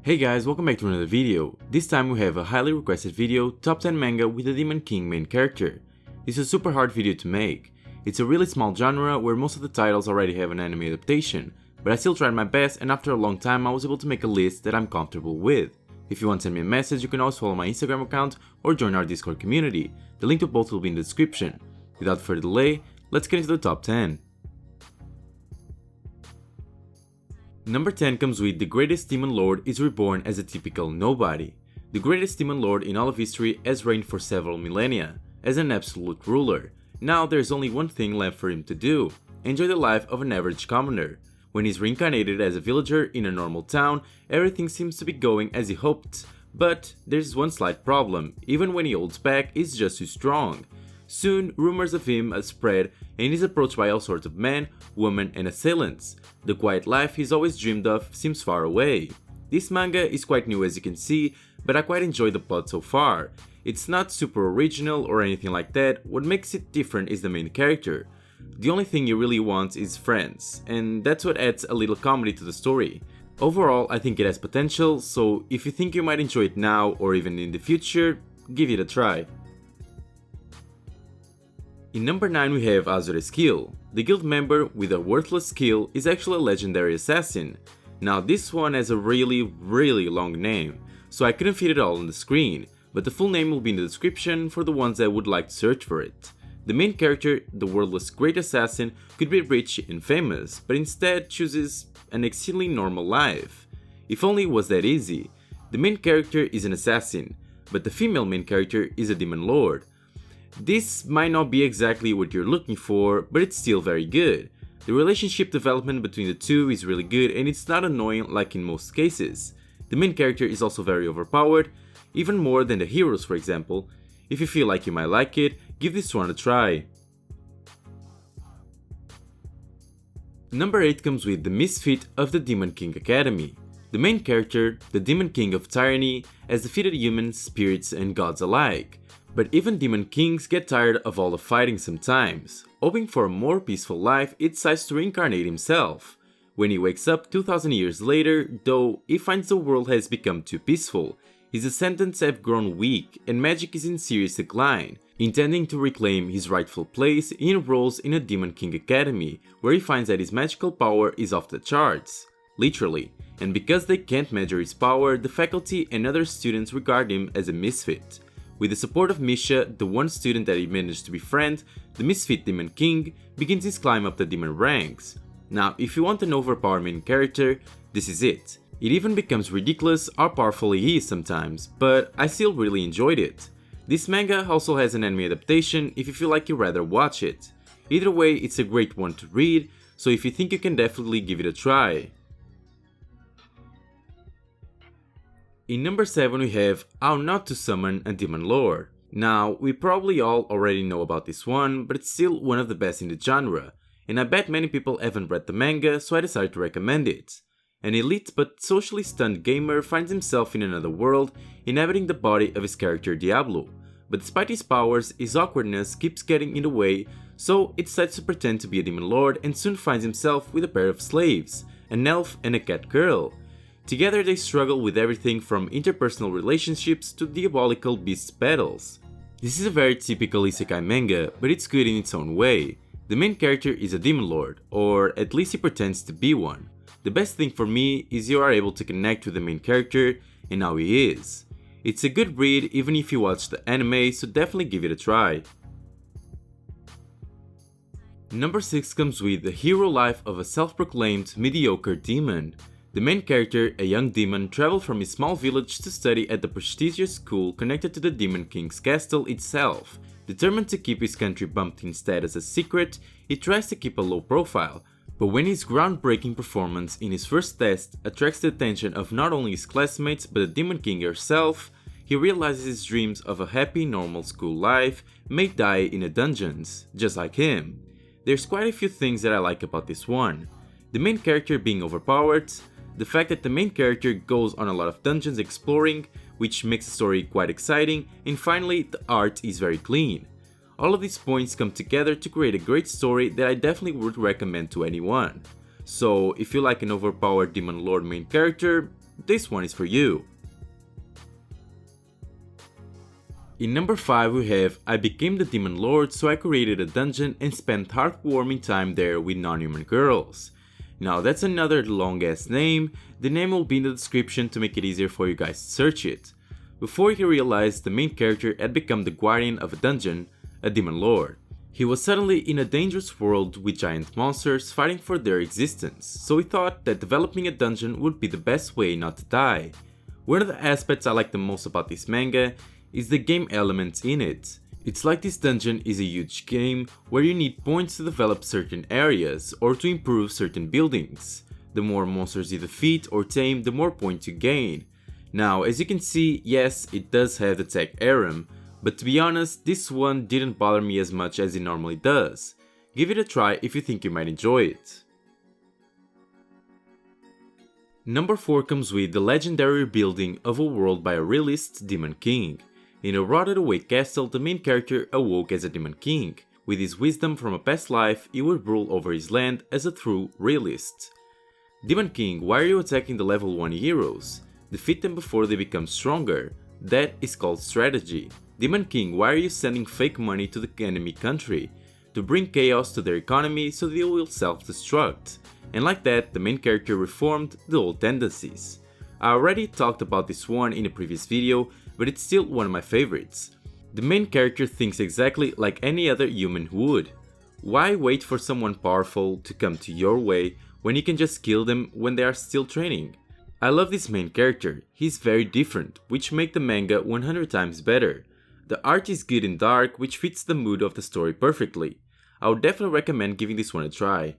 Hey guys, welcome back to another video. This time we have a highly requested video, top 10 manga with the Demon King main character. This is a super hard video to make. It's a really small genre where most of the titles already have an anime adaptation, but I still tried my best and after a long time I was able to make a list that I'm comfortable with. If you want to send me a message, you can always follow my Instagram account or join our Discord community. The link to both will be in the description. Without further delay, let's get into the top 10. Number 10 comes with the greatest demon lord is reborn as a typical nobody. The greatest demon lord in all of history has reigned for several millennia, as an absolute ruler. Now there's only one thing left for him to do: enjoy the life of an average commoner. When he's reincarnated as a villager in a normal town, everything seems to be going as he hoped. But there's one slight problem: even when he holds back, he's just too strong. Soon, rumors of him spread and he's approached by all sorts of men, women and assailants. The quiet life he's always dreamed of seems far away. This manga is quite new as you can see, but I quite enjoy the plot so far. It's not super original or anything like that. What makes it different is the main character. The only thing he really wants is friends, and that's what adds a little comedy to the story. Overall, I think it has potential, so if you think you might enjoy it now or even in the future, give it a try. In number 9 we have Azure Skill. The guild member with a worthless skill is actually a legendary assassin. Now this one has a really long name, so I couldn't fit it all on the screen, but the full name will be in the description for the ones that would like to search for it. The main character, the worldless great assassin, could be rich and famous, but instead chooses an exceedingly normal life. If only it was that easy. The main character is an assassin, but the female main character is a demon lord. This might not be exactly what you're looking for, but it's still very good. The relationship development between the two is really good and it's not annoying like in most cases. The main character is also very overpowered, even more than the heroes for example. If you feel like you might like it, give this one a try. Number 8 comes with the Misfit of the Demon King Academy. The main character, the Demon King of Tyranny, has defeated humans, spirits and gods alike. But even Demon Kings get tired of all the fighting sometimes. Hoping for a more peaceful life, he decides to reincarnate himself. When he wakes up 2000 years later, though, he finds the world has become too peaceful. His descendants have grown weak and magic is in serious decline. Intending to reclaim his rightful place, he enrolls in a Demon King Academy, where he finds that his magical power is off the charts. Literally. And because they can't measure his power, the faculty and other students regard him as a misfit. With the support of Misha, the one student that he managed to befriend, the Misfit Demon King begins his climb up the demon ranks. Now, if you want an overpowered main character, this is it. It even becomes ridiculous how powerful he is sometimes, but I still really enjoyed it. This manga also has an anime adaptation if you feel like you'd rather watch it. Either way, it's a great one to read, so if you think you can definitely give it a try. In number 7 we have How Not to Summon a Demon Lord. Now, we probably all already know about this one, but it's still one of the best in the genre, and I bet many people haven't read the manga, so I decided to recommend it. An elite but socially stunned gamer finds himself in another world, inhabiting the body of his character Diablo, but despite his powers, his awkwardness keeps getting in the way, so he decides to pretend to be a demon lord and soon finds himself with a pair of slaves, an elf and a cat girl. Together they struggle with everything from interpersonal relationships to diabolical beast battles. This is a very typical isekai manga, but it's good in its own way. The main character is a demon lord, or at least he pretends to be one. The best thing for me is you are able to connect with the main character and how he is. It's a good read even if you watch the anime, so definitely give it a try. Number 6 comes with the hero life of a self-proclaimed mediocre demon. The main character, a young demon, traveled from his small village to study at the prestigious school connected to the Demon King's castle itself. Determined to keep his country bumpkin status a secret, he tries to keep a low profile, but when his groundbreaking performance in his first test attracts the attention of not only his classmates but the Demon King herself, he realizes his dreams of a happy normal school life may die in the dungeons, just like him. There's quite a few things that I like about this one. The main character being overpowered, the fact that the main character goes on a lot of dungeons exploring, which makes the story quite exciting, and finally the art is very clean. All of these points come together to create a great story that I definitely would recommend to anyone. So if you like an overpowered demon lord main character, this one is for you. In number 5 we have I became the Demon Lord so I created a dungeon and spent heartwarming time there with non-human girls. Now that's another long ass name, the name will be in the description to make it easier for you guys to search it. Before he realized the main character had become the guardian of a dungeon, a Demon Lord. He was suddenly in a dangerous world with giant monsters fighting for their existence, so he thought that developing a dungeon would be the best way not to die. One of the aspects I like the most about this manga is the game elements in it. It's like this dungeon is a huge game where you need points to develop certain areas or to improve certain buildings. The more monsters you defeat or tame, the more points you gain. Now as you can see, yes, it does have the tech harem, but to be honest, this one didn't bother me as much as it normally does. Give it a try if you think you might enjoy it. Number 4 comes with the legendary rebuilding of a world by a realist, Demon King. In a rotted away castle, the main character awoke as a Demon King. With his wisdom from a past life, he would rule over his land as a true realist. Demon King, why are you attacking the level 1 heroes? Defeat them before they become stronger. That is called strategy. Demon King, why are you sending fake money to the enemy country? To bring chaos to their economy so they will self-destruct. And like that, the main character reformed the old tendencies. I already talked about this one in a previous video, but it's still one of my favorites. The main character thinks exactly like any other human would. Why wait for someone powerful to come to your way when you can just kill them when they are still training? I love this main character, he's very different, which make the manga 100 times better. The art is good and dark, which fits the mood of the story perfectly. I would definitely recommend giving this one a try.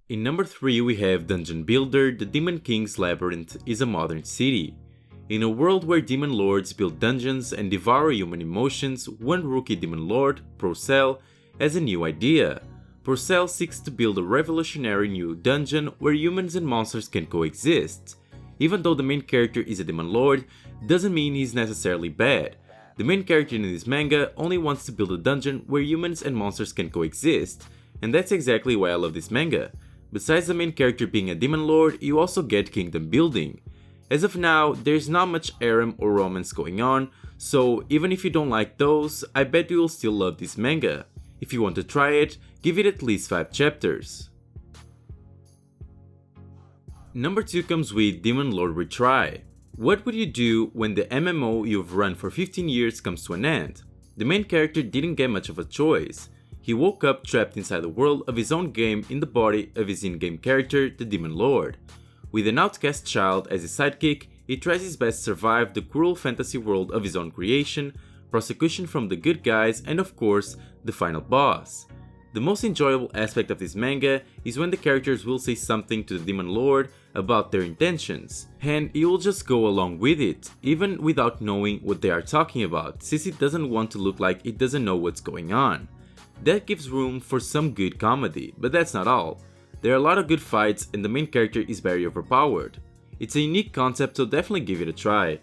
In number 3 we have Dungeon Builder, the Demon King's Labyrinth is a modern city. In a world where demon lords build dungeons and devour human emotions, one rookie demon lord, Procel, has a new idea. Procel seeks to build a revolutionary new dungeon where humans and monsters can coexist. Even though the main character is a demon lord, doesn't mean he's necessarily bad. The main character in this manga only wants to build a dungeon where humans and monsters can coexist, and that's exactly why I love this manga. Besides the main character being a demon lord, you also get kingdom building. As of now, there's not much harem or romance going on, so even if you don't like those, I bet you will still love this manga. If you want to try it, give it at least 5 chapters. Number 2 comes with Demon Lord Retry. What would you do when the MMO you've run for 15 years comes to an end? The main character didn't get much of a choice. He woke up trapped inside the world of his own game in the body of his in-game character, the Demon Lord. With an outcast child as his sidekick, he tries his best to survive the cruel fantasy world of his own creation, prosecution from the good guys, and of course, the final boss. The most enjoyable aspect of this manga is when the characters will say something to the Demon Lord about their intentions, and he will just go along with it, even without knowing what they are talking about, since it doesn't want to look like it doesn't know what's going on. That gives room for some good comedy, but that's not all. There are a lot of good fights and the main character is very overpowered. It's a unique concept, so definitely give it a try.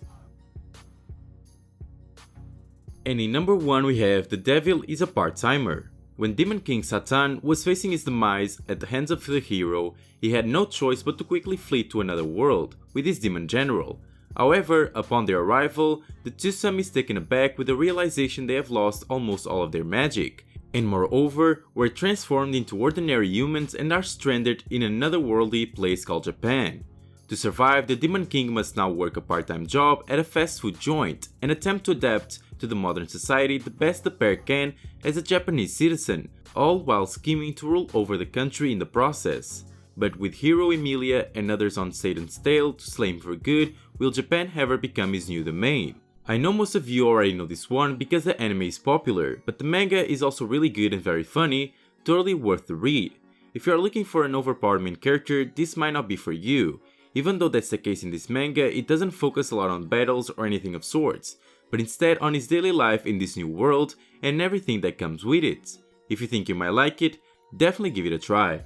And in number 1 we have The Devil is a Part-Timer. When Demon King Satan was facing his demise at the hands of the hero, he had no choice but to quickly flee to another world with his demon general. However, upon their arrival, the twosome is taken aback with the realization they have lost almost all of their magic, and moreover, were transformed into ordinary humans and are stranded in an otherworldly place called Japan. To survive, the Demon King must now work a part-time job at a fast food joint and attempt to adapt to the modern society the best the pair can as a Japanese citizen, all while scheming to rule over the country in the process. But with hero Emilia and others on Satan's tail to slay him for good, will Japan ever become his new domain? I know most of you already know this one because the anime is popular, but the manga is also really good and very funny, totally worth the read. If you are looking for an overpowered main character, this might not be for you. Even though that's the case in this manga, it doesn't focus a lot on battles or anything of sorts, but instead on his daily life in this new world and everything that comes with it. If you think you might like it, definitely give it a try.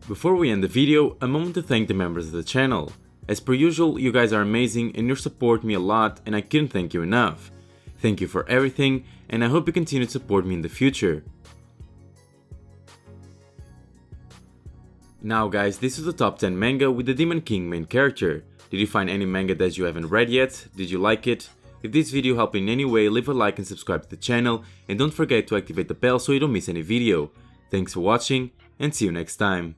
Before we end the video, a moment to thank the members of the channel. As per usual, you guys are amazing and you support me a lot and I couldn't thank you enough. Thank you for everything and I hope you continue to support me in the future. Now guys, this is the top 10 manga with the Demon King main character. Did you find any manga that you haven't read yet? Did you like it? If this video helped in any way, leave a like and subscribe to the channel, and don't forget to activate the bell so you don't miss any video. Thanks for watching, and see you next time.